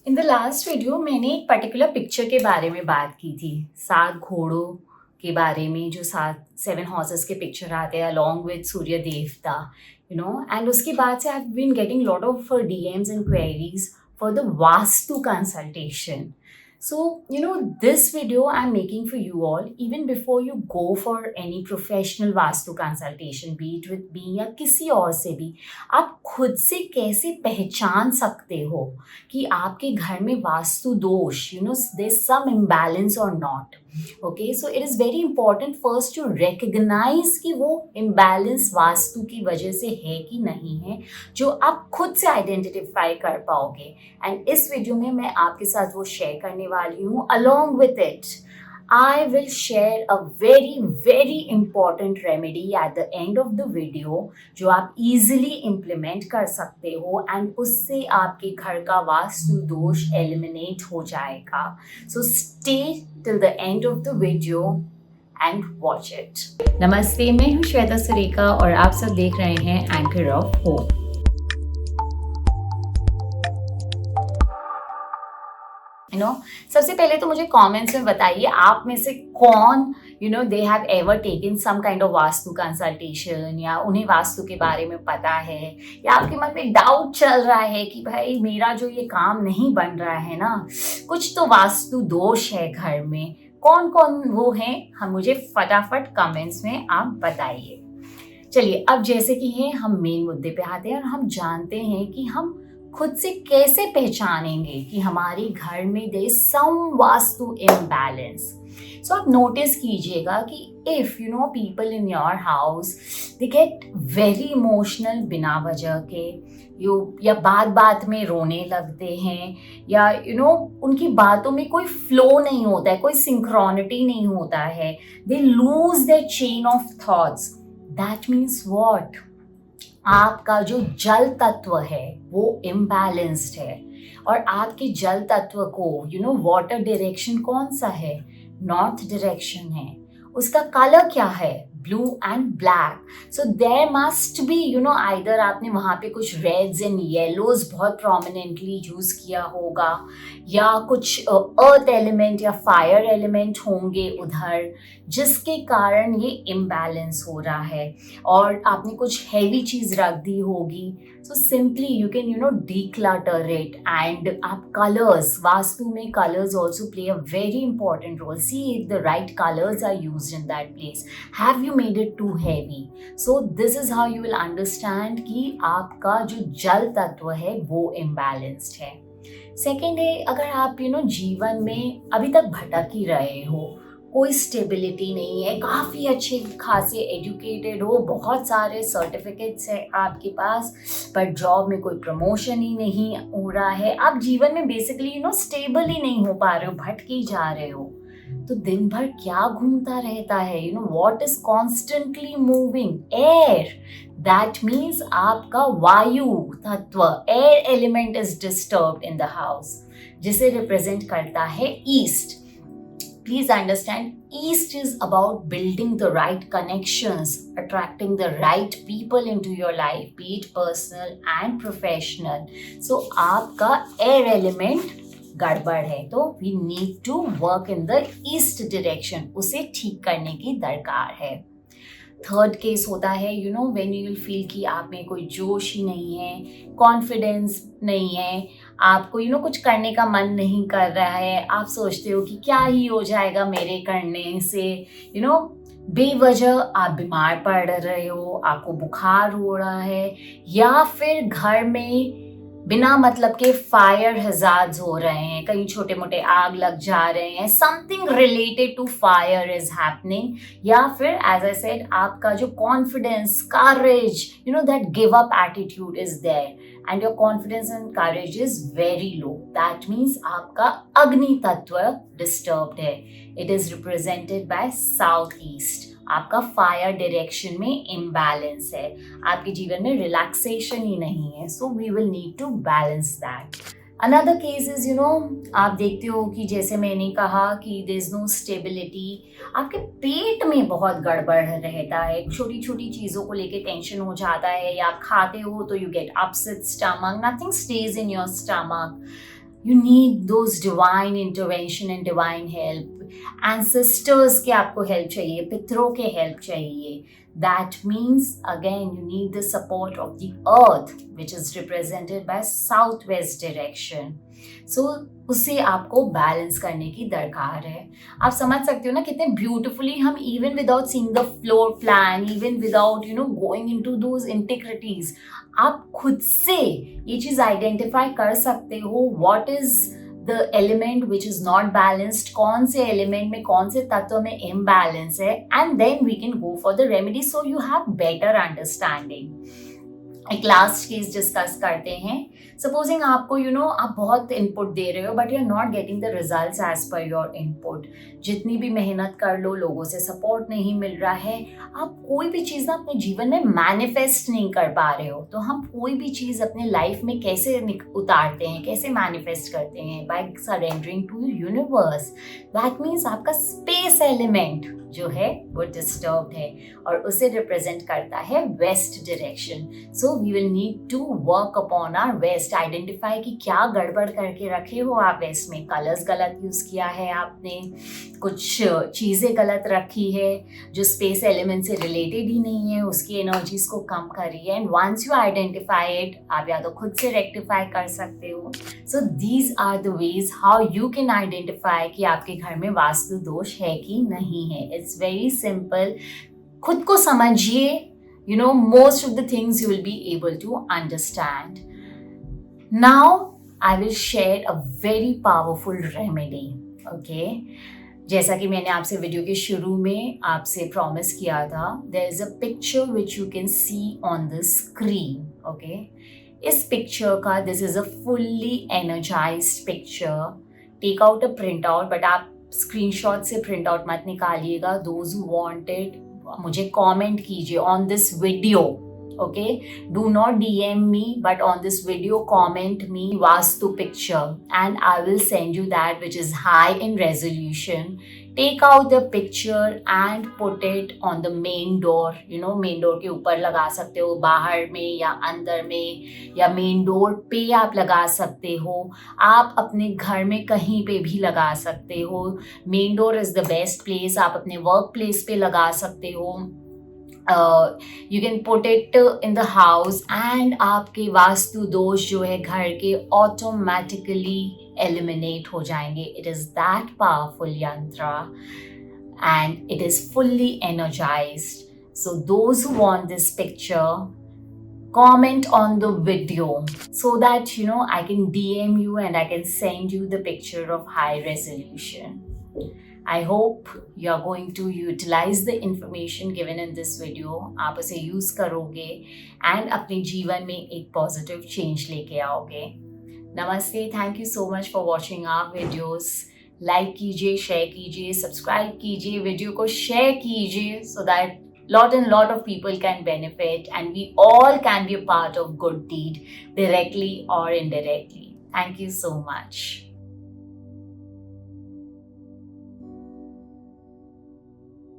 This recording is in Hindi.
इन द लास्ट वीडियो मैंने एक पर्टिकुलर पिक्चर के बारे में बात की थी। 7 घोड़ों के बारे में, जो 7 हॉर्सेस के पिक्चर आते हैं अलॉन्ग विद सूर्य देवता, एंड उसके बाद से I have been getting lot of DMs and queries for the vastu consultation. So, this video I'm making for you all, even before you go for any professional vastu consultation, be it with me या किसी और से भी, आप खुद से कैसे पहचान सकते हो कि आपके घर में वास्तु दोष, there's some imbalance or not. Okay, so it is very important first to recognize कि वो imbalance वास्तु की वजह से है कि नहीं है, जो आप खुद से आइडेंटिफाई कर पाओगे. एंड इस वीडियो में मैं आपके साथ वो शेयर करने वाली हूँ. Along with it I will share a very very important remedy at the end of the video जो आप easily implement कर सकते हो एंड उससे आपके घर का वास्तु दोष eliminate हो जाएगा. So stay till the end of the video and watch it. नमस्ते, मैं हूँ श्वेता सुरेखा और आप सब देख रहे हैं एंकर ऑफ होप. सबसे पहले तो मुझे कमेंट्स में बताइए आप में से कौन they have ever taken some kind of vastu consultation, या उन्हें वास्तु के बारे में पता है, या आपके मन में डाउट चल रहा है कि भाई मेरा जो ये काम नहीं बन रहा है ना, कुछ तो वास्तु दोष है घर में. कौन कौन वो हैं, हम मुझे फटाफट कमेंट्स में आप बताइए. चलिए, अब जैसे कि है हम मेन मुद्दे पे आते हैं और हम जानते हैं कि हम खुद से कैसे पहचानेंगे कि हमारे घर में there is some vastu imbalance. So आप नोटिस कीजिएगा कि if people in your house they get very emotional बिना वजह के, या बात बात में रोने लगते हैं, या उनकी बातों में कोई फ्लो नहीं होता है, कोई सिंक्रोनिटी नहीं होता है, they lose their chain of thoughts. That means what? आपका जो जल तत्व है वो इम्बैलेंस्ड है. और आपके जल तत्व को वाटर डायरेक्शन कौन सा है? नॉर्थ डायरेक्शन है. उसका कलर क्या है? Blue and black. So there must be either आपने वहाँ पे कुछ रेड्स एंड येलोज बहुत प्रोमिनेंटली यूज किया होगा, या कुछ अर्थ एलिमेंट या फायर एलिमेंट होंगे उधर, जिसके कारण ये इम्बैलेंस हो रहा है. और आपने कुछ हैवी चीज रख दी होगी. So simply you can declutter it. And आप कलर्स, वास्तु में colours also play a very important role. See if the right colours are used in that place. Have you made it too heavy? So this is how you will understand कि आपका जो जल तत्व है वो imbalanced है. सेकेंड है, अगर आप जीवन में अभी तक भटक ही रहे हो, कोई स्टेबिलिटी नहीं है, काफ़ी अच्छे खासे एजुकेटेड हो, बहुत सारे सर्टिफिकेट्स है आपके पास, पर जॉब में कोई प्रमोशन ही नहीं हो रहा है, आप जीवन में बेसिकली स्टेबल ही नहीं हो पा रहे हो, भटके जा रहे हो, तो दिन भर क्या घूमता रहता है? What is constantly moving? Air. That means आपका वायु तत्व, air element is disturbed in the house, जिसे रिप्रेजेंट करता है east. Please understand, East is about building the right connections, attracting the right people into your life, be it personal and professional. So, आपका air element गड़बड़ है, तो we need to work in the east direction. उसे ठीक करने की दरकार है. थर्ड केस होता है व्हेन यू विल फील कि आप में कोई जोश ही नहीं है, कॉन्फिडेंस नहीं है, आपको कुछ करने का मन नहीं कर रहा है, आप सोचते हो कि क्या ही हो जाएगा मेरे करने से, बेवजह आप बीमार पड़ रहे हो, आपको बुखार हो रहा है, या फिर घर में बिना मतलब के फायर हजार्ड्स हो रहे हैं, कहीं छोटे मोटे आग लग जा रहे हैं, something related to fire is happening, या फिर एज आई सेड आपका जो confidence, courage, that give up attitude is there and your confidence and courage is very low. That means आपका अग्नि तत्व डिस्टर्ब्ड है. It is represented by south east. आपका फायर डायरेक्शन में इम्बैलेंस है, आपके जीवन में रिलैक्सेशन ही नहीं है. So we will need to balance that. Another case is आप देखते हो कि जैसे मैंने कहा कि देयर इज नो स्टेबिलिटी, आपके पेट में बहुत गड़बड़ रहता है, छोटी छोटी चीज़ों को लेके टेंशन हो जाता है, या आप खाते हो तो you get upset stomach, nothing stage in your stomach, You need those divine intervention and divine help. Ancestors के आपको help चाहिए, पितरों के help चाहिए. That means again you need the support of the earth, which is represented by southwest direction. So उसे आपको बैलेंस करने की दरकार है. आप समझ सकते हो ना कितने ब्यूटिफुली हम even without seeing the floor plan, even without going into those intricacies, आप खुद से ये चीज आइडेंटिफाई कर सकते हो what is the element which is not balanced, कौन से एलिमेंट में, कौन से तत्व में इम्बैलेंस है, and then we can go for the remedy so you have better understanding. एक लास्ट केस डिस्कस करते हैं. सपोजिंग आपको आप बहुत इनपुट दे रहे हो but you are not getting the results as per your input. जितनी भी मेहनत कर लो, लोगों से सपोर्ट नहीं मिल रहा है, आप कोई भी चीज़ ना अपने जीवन में मैनिफेस्ट नहीं कर पा रहे हो. तो हम कोई भी चीज़ अपने लाइफ में कैसे उतारते हैं, कैसे मैनिफेस्ट करते हैं? By surrendering to universe. That means आपका स्पेस एलिमेंट जो है वो डिस्टर्ब्ड है और उसे रिप्रेजेंट करता है west direction. So we will need to work upon our west. Identify कि क्या गड़बड़ करके रखे हो आप वेस्ट में. कलर्स गलत यूज किया है आपने, कुछ चीज़ें गलत रखी है जो स्पेस एलिमेंट से रिलेटेड ही नहीं है, उसकी एनर्जीज को कम करिए. And once you identify it, आप या तो खुद से रेक्टिफाई कर सकते हो. So these are the ways how you can identify कि आपके घर में वास्तु दोष है कि नहीं है. It's very simple. खुद को समझिए, most of the things you will be able to understand. Now I will share a very powerful remedy. Okay, जैसा कि मैंने आपसे वीडियो के शुरू में आपसे प्रॉमिस किया था, there is a picture which you can see on the screen. Okay, इस पिक्चर का, this is a fully energized picture. Take out a printout, but आप स्क्रीनशॉट से प्रिंट आउट मत निकालिएगा. Those who want it, मुझे कमेंट कीजिए on this video. Okay, do not DM me, but on this video comment me Vastu picture and I will send you that which is high in resolution. Take out the picture and put it on the main door. Main door के ऊपर लगा सकते हो, बाहर में या अंदर में, या मेन डोर पे आप लगा सकते हो. आप अपने घर में कहीं पे भी लगा सकते हो. Main door is the best place. आप अपने वर्क प्लेस पे लगा सकते हो. You can put it in the house and आपके वास्तु दोष जो है घर के ऑटोमेटिकली एलिमिनेट हो जाएंगे. इट इज दैट पावरफुल यंत्र and it is fully energized. So those who want this picture, comment on the video so that I can DM you and I can send you the picture of high resolution. I hope you are going to utilize the information given in this video. आप उसे यूज करोगे and अपने जीवन में एक पॉजिटिव चेंज लेके आओगे. नमस्ते, thank you so much for watching our videos. Like कीजिए, शेयर कीजिए, सब्सक्राइब कीजिए, वीडियो को शेयर कीजिए so that lot of people can benefit and we all can be a part of good deed directly or indirectly. Thank you so much.